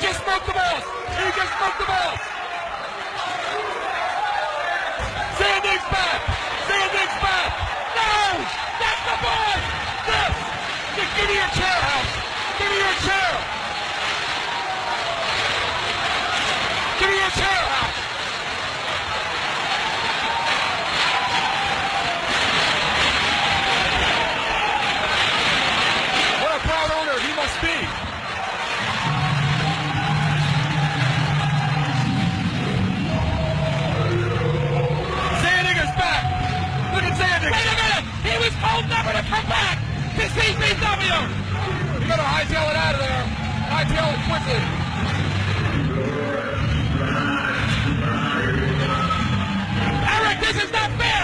just smoked the boss. He just smoked the boss. Zanding's back. Zanding's back. No! That's the boss! Yes! Give me your chair, House. Give me your chair. Give me your chair, House. What a proud owner he must be. Zanding is back. Look at Zanding. Wait a minute. He was told never to come back to CCW. You gotta hightail it out of there. Hightail it quickly. Eric, this is not fair.